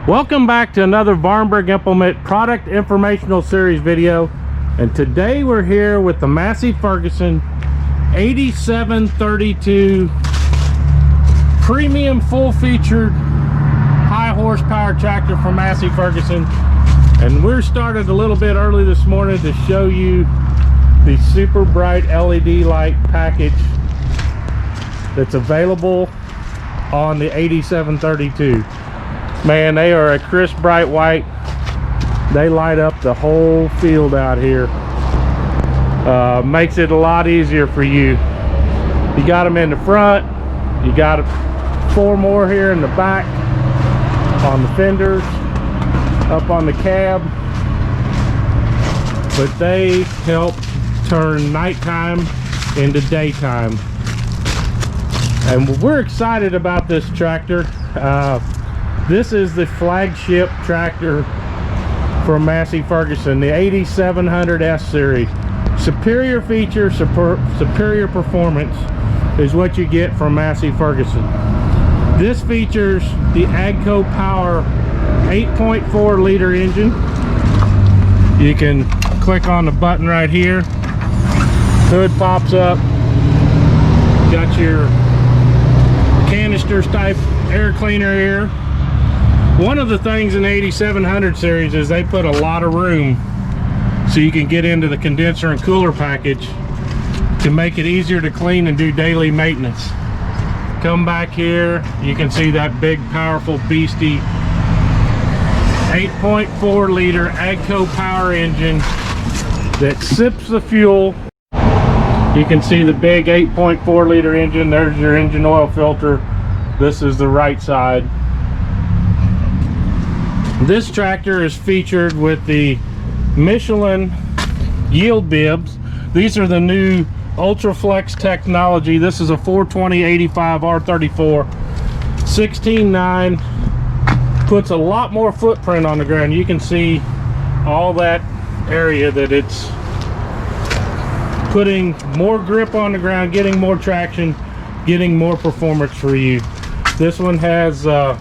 Welcome back to another Vahrenberg Implement product informational series video, and today we're here with the Massey Ferguson 8732 premium full-featured high horsepower tractor from Massey Ferguson. And we're started a little bit early this morning to show you the super bright LED light package that's available on the 8732. Man, they are a crisp bright white. They light up the whole field out here. Makes it a lot easier for you. You got them in the front, you got 4 more here in the back, on the fenders, up on the cab, but they help turn nighttime into daytime. And we're excited about this tractor. This is the flagship tractor from Massey Ferguson, the 8700S series. Superior feature, superior performance is what you get from Massey Ferguson. This features the AGCO Power 8.4 liter engine. You can click on the button right here. Hood pops up. Got your canisters type air cleaner here. One of the things in the 8700 series is they put a lot of room so you can get into the condenser and cooler package to make it easier to clean and do daily maintenance. Come back here, you can see that big powerful beastie 8.4 liter AGCO Power engine that sips the fuel. You can see the big 8.4 liter engine. There's your engine oil filter. This is the right side. This tractor is featured with the Michelin yield bibs. These are the new Ultraflex technology. This is a 420/85 R34 16.9. Puts a lot more footprint on the ground. You can see all that area that it's putting more grip on the ground, getting more traction, getting more performance for you. This one has the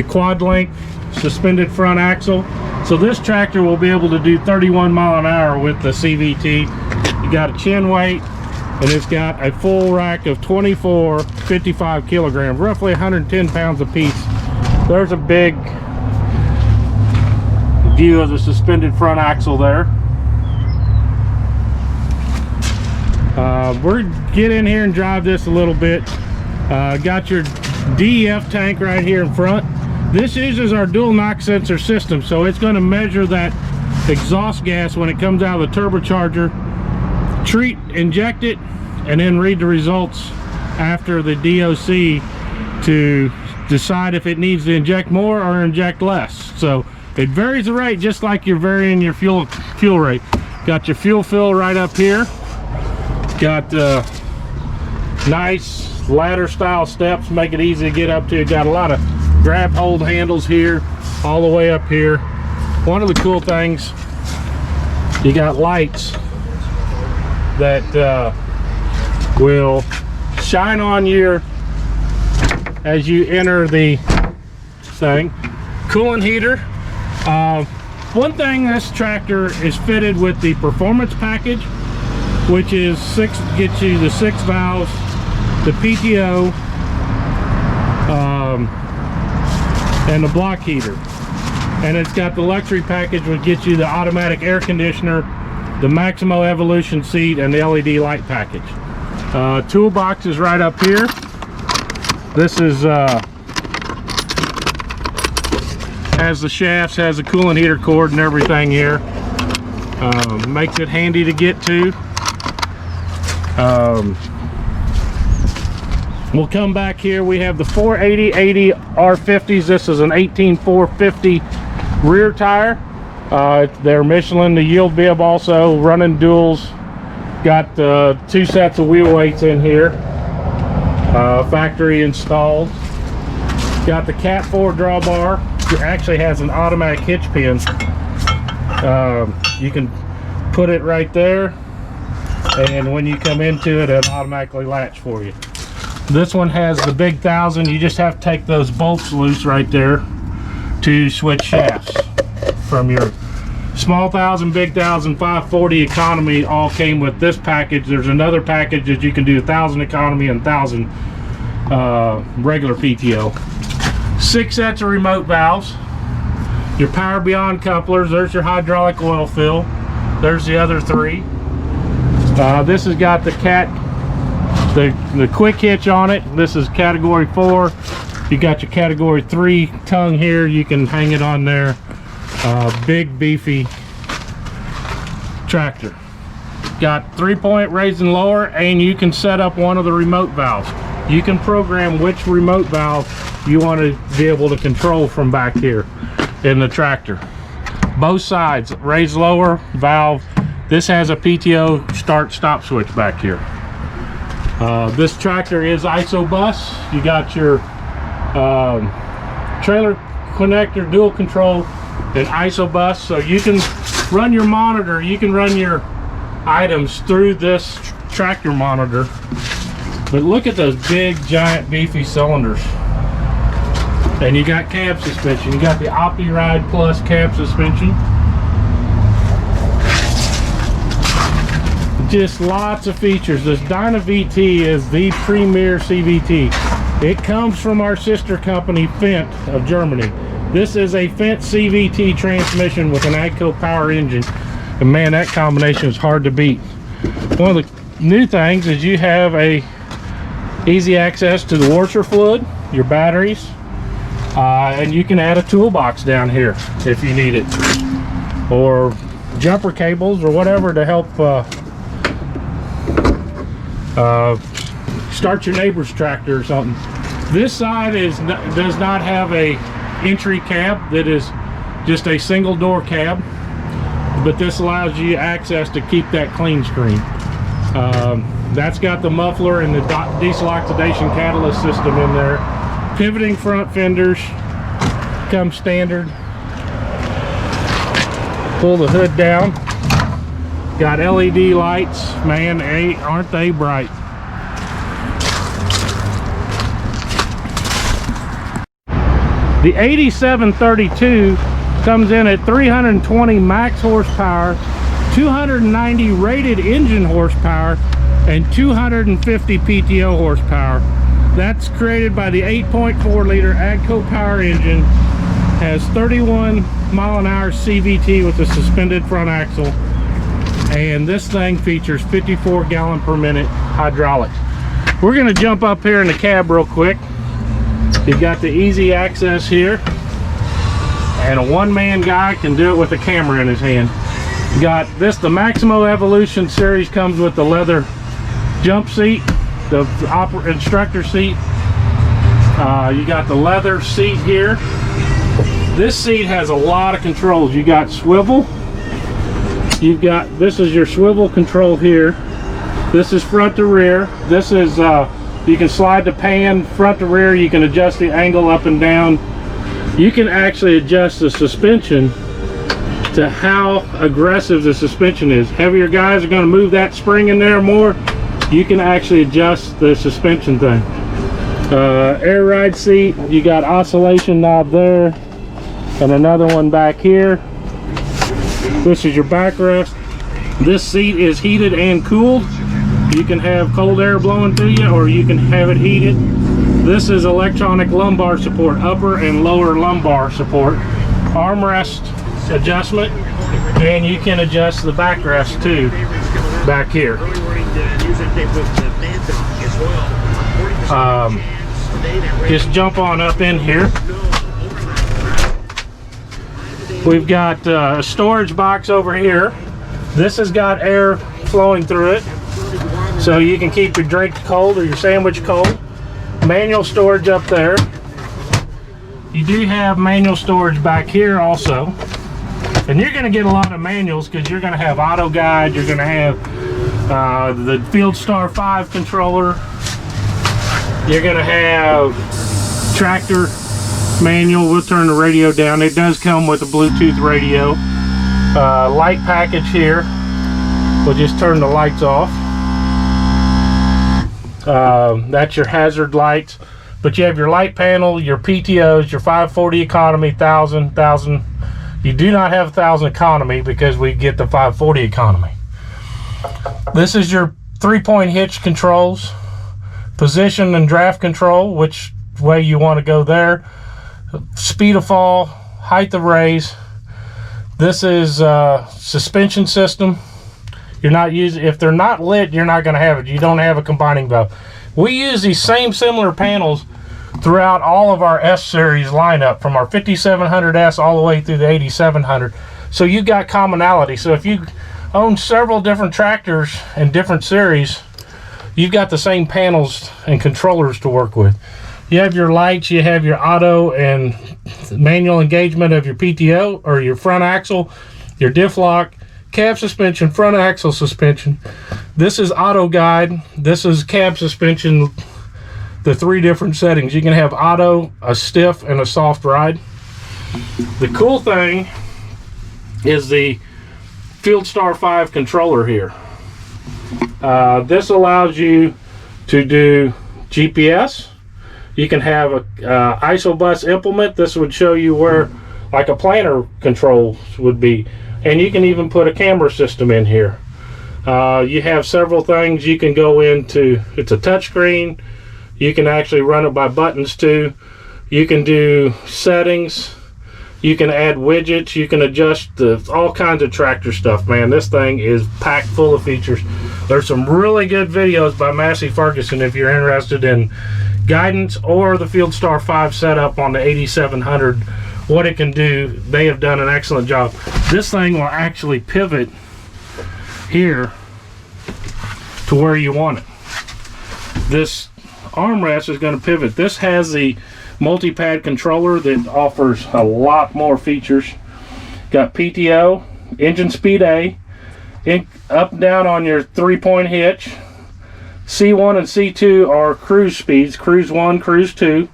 quad link suspended front axle, so this tractor will be able to do 31 mile an hour with the CVT. You got a chin weight, and it's got a full rack of 24 55 kilograms, roughly 110 pounds a piece. There's a big view of the suspended front axle there. We're get in here and drive this a little bit. Got your DEF tank right here in front. This uses our dual knock sensor system, so it's going to measure that exhaust gas when it comes out of the turbocharger, inject it, and then read the results after the DOC to decide if it needs to inject more or inject less. So it varies the rate just like you're varying your fuel rate. Got your fuel fill right up here. Got nice ladder style steps, make it easy to get up to. Got a lot of grab hold handles here all the way up here. One of the cool things, you got lights that will shine on you as you enter the thing. Coolant heater. One thing, this tractor is fitted with the performance package, which is gets you the 6 valves, the PTO, and the block heater. And it's got the luxury package, which gets you the automatic air conditioner, the Maximo Evolution seat, and the LED light package. Toolbox is right up here. This is has the shafts, has the coolant heater cord and everything here. Makes it handy to get to. We'll come back here. We have the 480/80 R50s. This is an 18/450 rear tire. They're Michelin, the yield bib also, running duals. Got 2 sets of wheel weights in here, factory installed. Got the Cat 4 drawbar. It actually has an automatic hitch pin. You can put it right there, and when you come into it, it'll automatically latch for you. This one has the big 1000. You just have to take those bolts loose right there. to switch shafts. From your small 1000, big 1000, 540 economy all came with this package. There's another package that you can do 1000 economy and 1000 regular PTO. 6 sets of remote valves. Your power beyond couplers. There's your hydraulic oil fill. There's the other 3. This has got the the quick hitch on it. This is category 4. You got your category 3 tongue here. You can hang it on there. Big beefy tractor. Got 3-point raise and lower, and you can set up one of the remote valves. You can program which remote valve you want to be able to control from back here in the tractor. Both sides, raise lower valve. This has a PTO start stop switch back here. This tractor is ISO bus. You got your trailer connector, dual control, and ISO bus, so you can run your monitor, you can run your items through this tractor monitor. But look at those big, giant, beefy cylinders. And you got cab suspension. You got the OptiRide Plus cab suspension. Just lots of features. This DynaVT is the premier CVT. It comes from our sister company, Fendt of Germany. This is a Fendt CVT transmission with an AGCO power engine. And man, that combination is hard to beat. One of the new things is you have a easy access to the washer fluid, your batteries, and you can add a toolbox down here if you need it. Or jumper cables or whatever to help start your neighbor's tractor or something. This side does not have a entry cab. That is just a single door cab, but this allows you access to keep that clean screen. That's got the muffler and the diesel oxidation catalyst system in there. Pivoting front fenders come standard. Pull the hood down. Got LED lights. Man, aren't they bright. The 8732 comes in at 320 max horsepower, 290 rated engine horsepower, and 250 PTO horsepower. That's created by the 8.4 liter AGCO power engine. Has 31 mile-an-hour CVT with a suspended front axle. And this thing features 54 gallon per minute hydraulics. We're gonna jump up here in the cab real quick. You've got the easy access here, and a one-man guy can do it with a camera in his hand. You got this, the Maximo Evolution series comes with the leather jump seat, the instructor seat. You got the leather seat here. This seat has a lot of controls. You got swivel. You've got, this is your swivel control here. This is front to rear. This is you can slide the pan front to rear. You can adjust the angle up and down. You can actually adjust the suspension to how aggressive the suspension is. Heavier guys are going to move that spring in there more. You can actually adjust the suspension thing. Air ride seat. You got oscillation knob there, and another one back here. This is your backrest. This seat is heated and cooled. You can have cold air blowing through you, or you can have it heated. This is electronic lumbar support, upper and lower lumbar support. Armrest adjustment, and you can adjust the backrest too back here. Just jump on up in here. We've got a storage box over here. This has got air flowing through it, so you can keep your drink cold or your sandwich cold. Manual storage up there. You do have manual storage back here also. And you're going to get a lot of manuals because you're going to have auto guide, you're going to have the FieldStar 5 controller, you're going to have tractor manual. We'll turn the radio down. It does come with a Bluetooth radio. Light package here. We'll just turn the lights off. That's your hazard lights. But you have your light panel, your PTOs, your 540 economy, 1000. You do not have 1000 economy because we get the 540 economy. This is your 3-point hitch controls, position and draft control, which way you want to go there, speed of fall, height of raise. This is suspension system. You're not using, if they're not lit, you're not going to have it. You don't have a combining valve. We use these same similar panels throughout all of our S series lineup, from our 5700S all the way through the 8700. So you got commonality. So if you own several different tractors and different series, you've got the same panels and controllers to work with. You have your lights, you have your auto and manual engagement of your PTO or your front axle, your diff lock, cab suspension, front axle suspension. This is auto guide. This is cab suspension, the 3 different settings. You can have auto, a stiff, and a soft ride. The cool thing is the FieldStar 5 controller here. This allows you to do GPS. You can have a ISOBUS implement. This would show you where, like a planner control would be. And you can even put a camera system in here. You have several things you can go into. It's a touchscreen. You can actually run it by buttons too. You can do settings. You can add widgets. You can adjust all kinds of tractor stuff, man. This thing is packed full of features. There's some really good videos by Massey Ferguson if you're interested in guidance or the FieldStar 5 setup on the 8700. What it can do, they have done an excellent job. This thing will actually pivot here to where you want it. This armrest is going to pivot. This has the multi-pad controller that offers a lot more features. Got PTO, engine speed A, up and down on your 3-point hitch. C1 and C2 are cruise speeds, cruise 1, cruise 2.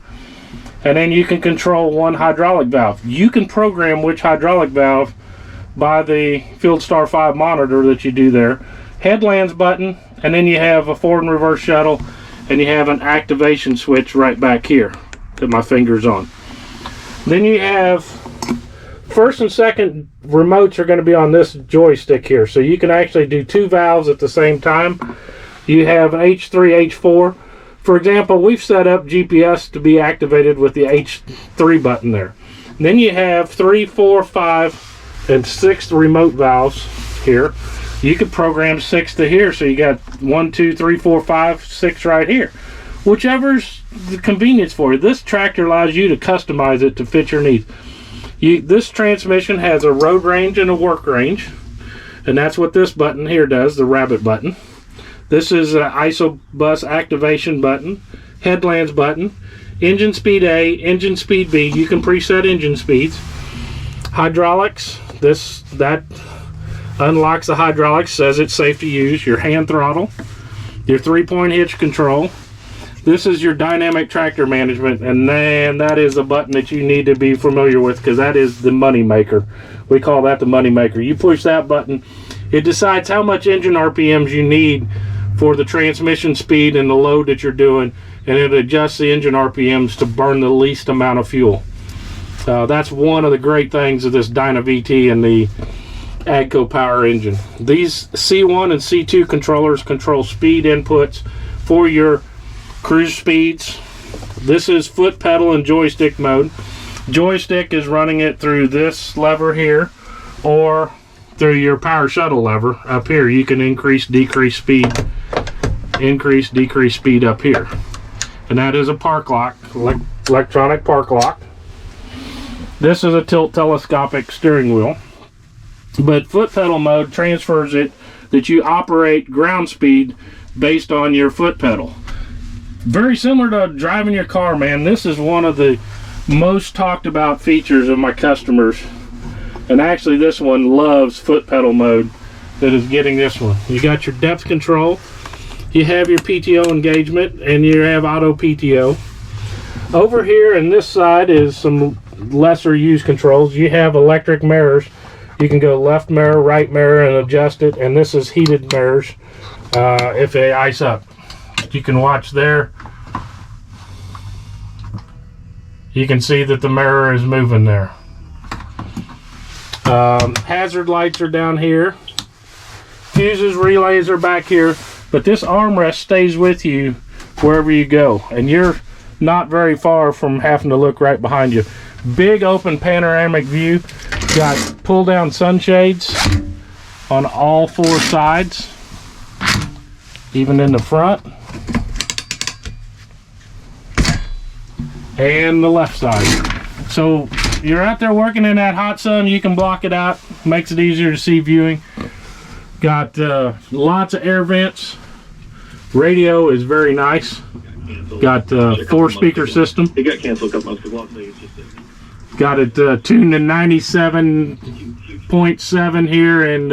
And then you can control 1 hydraulic valve. You can program which hydraulic valve by the FieldStar 5 monitor that you do there. Headlands button, and then you have a forward and reverse shuttle, and you have an activation switch right back here that my finger's on. Then you have first and second remotes are going to be on this joystick here, so you can actually do 2 valves at the same time. You have an H3, H4. For example, we've set up GPS to be activated with the H3 button there. And then you have 3, 4, 5, and 6 remote valves here. You could program 6 to here, so you got 1, 2, 3, 4, 5, 6 right here. Whichever's the convenience for you. This tractor allows you to customize it to fit your needs. This transmission has a road range and a work range, and that's what this button here does, the rabbit button. This is an ISOBUS activation button, headlands button, engine speed A, engine speed B. You can preset engine speeds. Hydraulics, that unlocks the hydraulics, says it's safe to use. Your hand throttle, your 3-point hitch control. This is your dynamic tractor management, and man, that is a button that you need to be familiar with, because that is the money maker. We call that the money maker. You push that button, it decides how much engine RPMs you need for the transmission speed and the load that you're doing, and it adjusts the engine RPMs to burn the least amount of fuel. That's one of the great things of this DynaVT and the AGCO power engine. These C1 and C2 controllers control speed inputs for your cruise speeds. This is foot pedal and joystick mode. Joystick is running it through this lever here, or through your power shuttle lever up here. You can increase, decrease speed, increase, decrease speed up here. And that is a park lock, electronic park lock. This is a tilt telescopic steering wheel. But foot pedal mode transfers it that you operate ground speed based on your foot pedal. Very similar to driving your car, man. This is one of the most talked about features of my customers. And actually this one loves foot pedal mode that is getting this one. You got your depth control, you have your PTO engagement, and you have auto PTO. Over here in this side is some lesser used controls. You have electric mirrors. You can go left mirror, right mirror, and adjust it. And this is heated mirrors if they ice up. You can watch there. You can see that the mirror is moving there. Hazard lights are down here. Fuses, relays are back here. But this armrest stays with you wherever you go. And you're not very far from having to look right behind you. Big open panoramic view. Got pull down sunshades on all 4 sides. Even in the front. And the left side. So you're out there working in that hot sun, you can block it out. Makes it easier to see viewing. Got lots of air vents. Radio is very nice. Got 4-speaker system. It got canceled a couple months ago. Got it tuned to 97.7 here in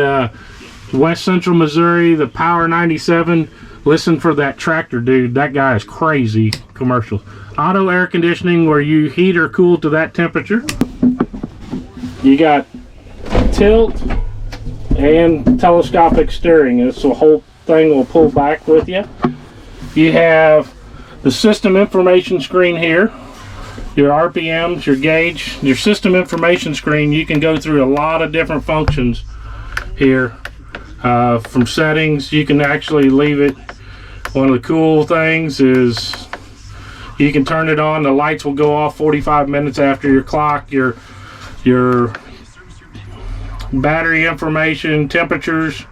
West Central Missouri. The Power 97. Listen for that tractor, dude. That guy is crazy. Commercials. Auto air conditioning where you heat or cool to that temperature. You got tilt and telescopic steering. This whole thing will pull back with you. You have the system information screen here. Your RPMs, your gauge, your system information screen. You can go through a lot of different functions here. From settings, you can actually leave it. One of the cool things is you can turn it on. The lights will go off 45 minutes after your clock. Your battery information, temperatures.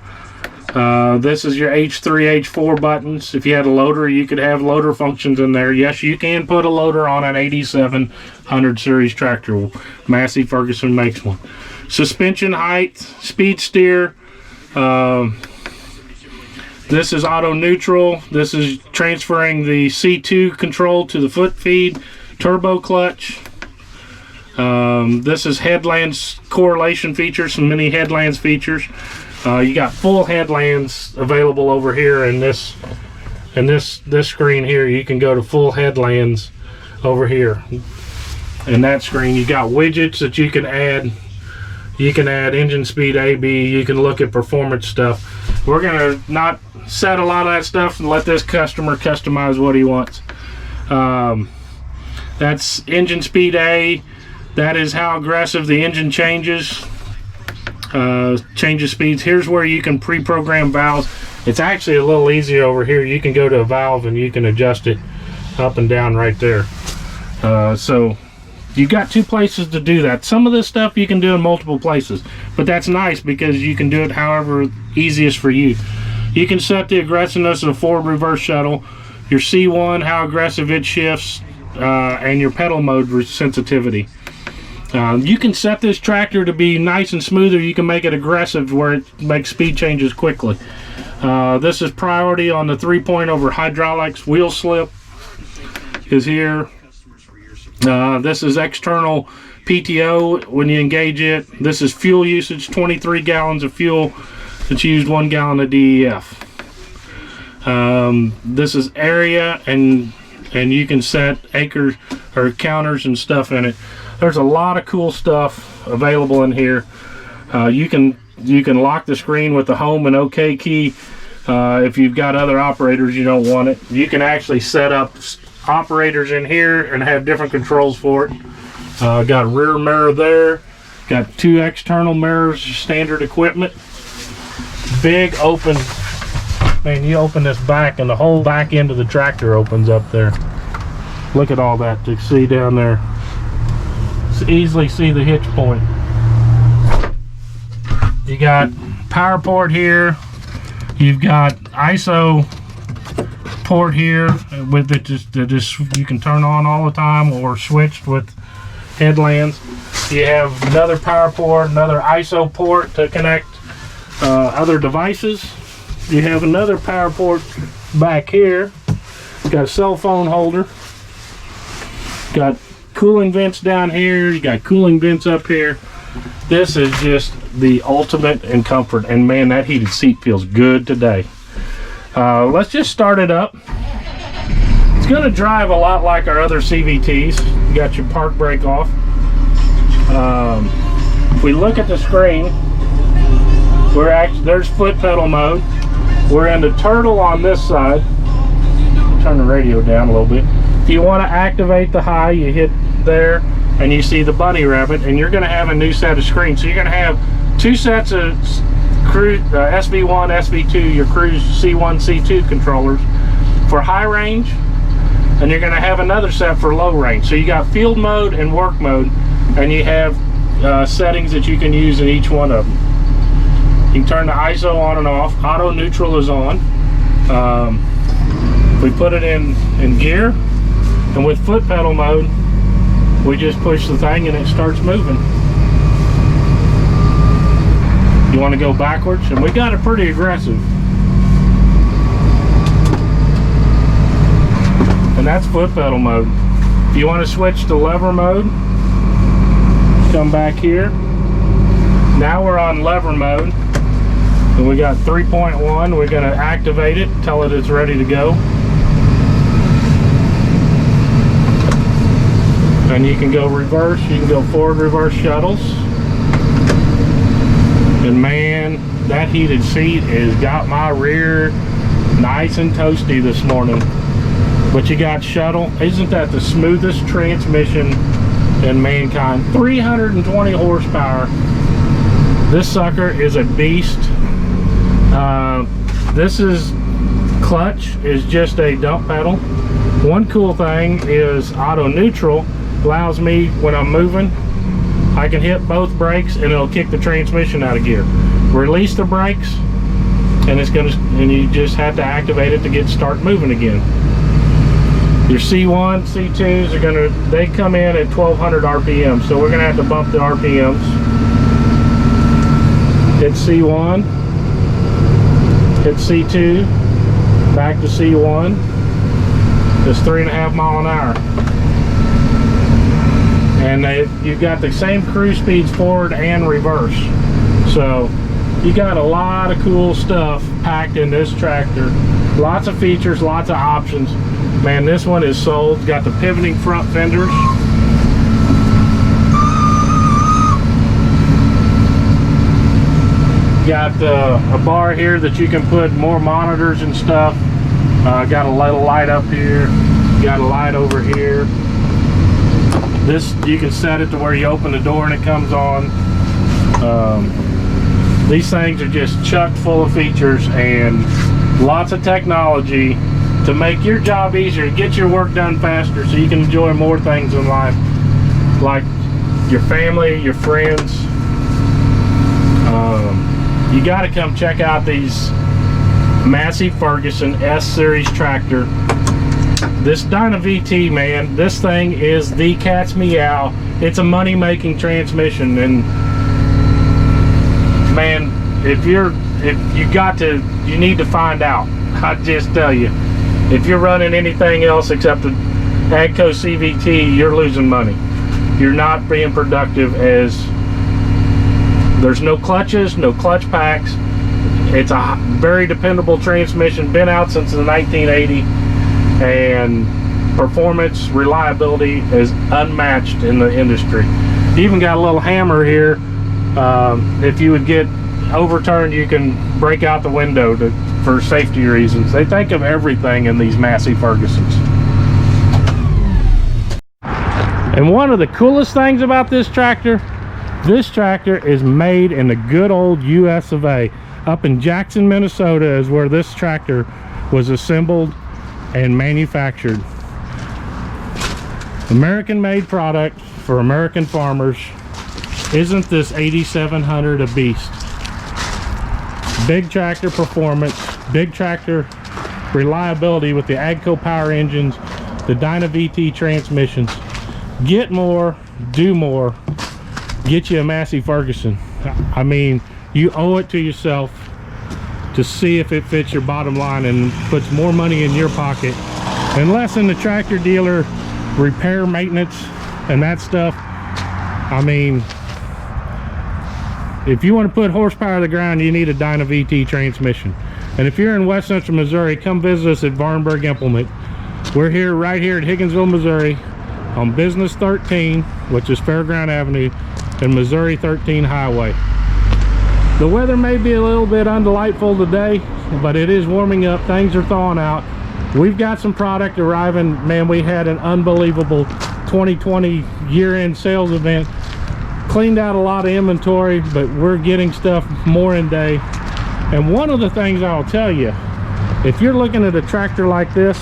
This is your H3, H4 buttons. If you had a loader, you could have loader functions in there. Yes, you can put a loader on an 8700 series tractor. Massey Ferguson makes one. Suspension height, speed steer. This is auto neutral. This is transferring the C2 control to the foot feed. Turbo clutch. This is headlands correlation features, some mini headlands features. You got full headlands available over here in this screen here. You can go to full headlands over here. In that screen, you got widgets that you can add. You can add engine speed, AB. You can look at performance stuff. We're gonna not set a lot of that stuff and let this customer customize what he wants. That's engine speed A. That is how aggressive the engine changes. Changes speeds. Here's where you can pre-program valves. It's actually a little easier over here. You can go to a valve and you can adjust it up and down right there. So you got 2 places to do that. Some of this stuff you can do in multiple places, but that's nice because you can do it however easiest for you. You can set the aggressiveness of the forward reverse shuttle, your C1, how aggressive it shifts, and your pedal mode sensitivity. You can set this tractor to be nice and smoother. You can make it aggressive where it makes speed changes quickly. This is priority on the 3-point over hydraulics. Wheel slip is here. This is external PTO when you engage it. This is fuel usage, 23 gallons of fuel. It's used 1 gallon of DEF. This is area, and you can set acres or counters and stuff in it. There's a lot of cool stuff available in here. You can lock the screen with the home and OK key. If you've got other operators you don't want it, you can actually set up operators in here and have different controls for it. Got a rear mirror there. Got 2 external mirrors, standard equipment. Big open, man, you open this back and the whole back end of the tractor opens up there. Look at all that to see down there. Easily see the hitch point. You got power port here. You've got ISO port here with it just you can turn on all the time or switched with headlands. You have another power port, another ISO port to connect other devices. You have another power port back here. Got a cell phone holder. Got cooling vents down here. You got cooling vents up here. This is just the ultimate in comfort, and man, that heated seat feels good today. Let's just start it up. It's going to drive a lot like our other CVTs. You got your park brake off. If we look at the screen, there's foot pedal mode. We're in the turtle on this side. Turn the radio down a little bit. If you want to activate the high, you hit there, and you see the bunny rabbit, and you're going to have a new set of screens. So you're going to have two sets of cruise SV1, SV2, your cruise C1, C2 controllers for high range, and you're going to have another set for low range. So you got field mode and work mode, and you have settings that you can use in each one of them. You can turn the ISO on and off. Auto neutral is on. We put it in gear, and with foot pedal mode, we just push the thing and it starts moving. You want to go backwards, and we got it pretty aggressive. And that's foot pedal mode. If you want to switch to lever mode, come back here. Now we're on lever mode, and we got 3.1. We're going to activate it, tell it it's ready to go. And you can go reverse, you can go forward, reverse shuttles. And man, that heated seat has got my rear nice and toasty this morning. But you got shuttle. Isn't that the smoothest transmission in mankind? 320 horsepower. This sucker is a beast. This is clutch is just a dump pedal. One cool thing is auto neutral allows me, when I'm moving, I can hit both brakes and it'll kick the transmission out of gear. Release the brakes, and you just have to activate it to start moving again. Your C1, C2s they come in at 1200 RPM, so we're gonna have to bump the RPMs. Hit C1, hit C2, back to C1. It's 3.5 miles an hour. And you've got the same cruise speeds forward and reverse. So you got a lot of cool stuff packed in this tractor. Lots of features, lots of options. Man, this one is sold. Got the pivoting front fenders. Got a bar here that you can put more monitors and stuff. Got a little light up here. Got a light over here. This, you can set it to where you open the door and it comes on. These things are just chock full of features and lots of technology to make your job easier, get your work done faster, so you can enjoy more things in life, like your family, your friends. You got to come check out these Massey Ferguson S-Series tractor. This DynaVT, man, this thing is the cat's meow. It's a money-making transmission, and man, you need to find out. I just tell you, if you're running anything else except the AGCO CVT, you're losing money. You're not being productive, as there's no clutches, no clutch packs. It's a very dependable transmission, been out since the 1980, and performance, reliability is unmatched in the industry. You even got a little hammer here. If you would get overturned, you can break out the window for safety reasons. They think of everything in these Massey Fergusons. And one of the coolest things about this tractor is made in the good old US of A. Up in Jackson, Minnesota is where this tractor was assembled and manufactured. American made product for American farmers. Isn't this 8700 a beast? Big tractor performance, big tractor reliability with the AGCO power engines, the DynaVT transmissions. Get more, do more. Get you a Massey Ferguson. I mean, you owe it to yourself to see if it fits your bottom line and puts more money in your pocket and less in the tractor dealer repair, maintenance, and that stuff. I mean, if you want to put horsepower to the ground, you need a DynaVT transmission. And if you're in West Central Missouri, come visit us at Vahrenberg Implement. We're here, right here at Higginsville, Missouri, on Business 13, which is Fairground Avenue, and Missouri 13 Highway. The weather may be a little bit undelightful today, but it is warming up. Things are thawing out. We've got some product arriving. Man, we had an unbelievable 2020 year-end sales event. Cleaned out a lot of inventory, but we're getting stuff more in day. And one of the things I'll tell you, if you're looking at a tractor like this,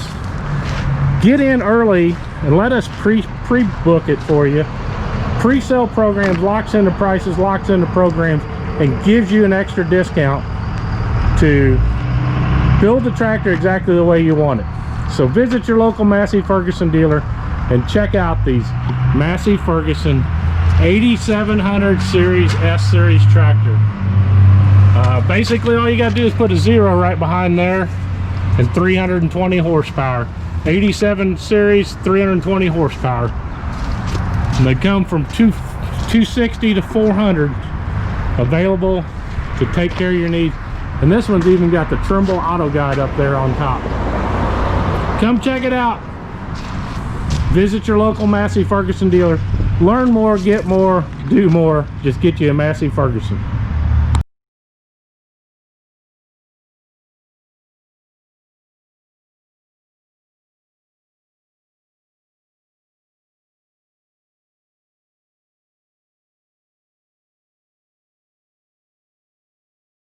get in early and let us pre-book it for you. Pre-sale programs locks into prices, locks into programs, and gives you an extra discount to build the tractor exactly the way you want it. So visit your local Massey Ferguson dealer and check out these Massey Ferguson 8700 series S series tractor. Basically all you got to do is put a 0 right behind there, and 320 horsepower. 87 series, 320 horsepower. And they come from 260 to 400, available to take care of your needs. And this one's even got the Trimble auto guide up there on top. Come check it out. Visit your local Massey Ferguson dealer. Learn more, get more, do more. Just get you a Massey Ferguson.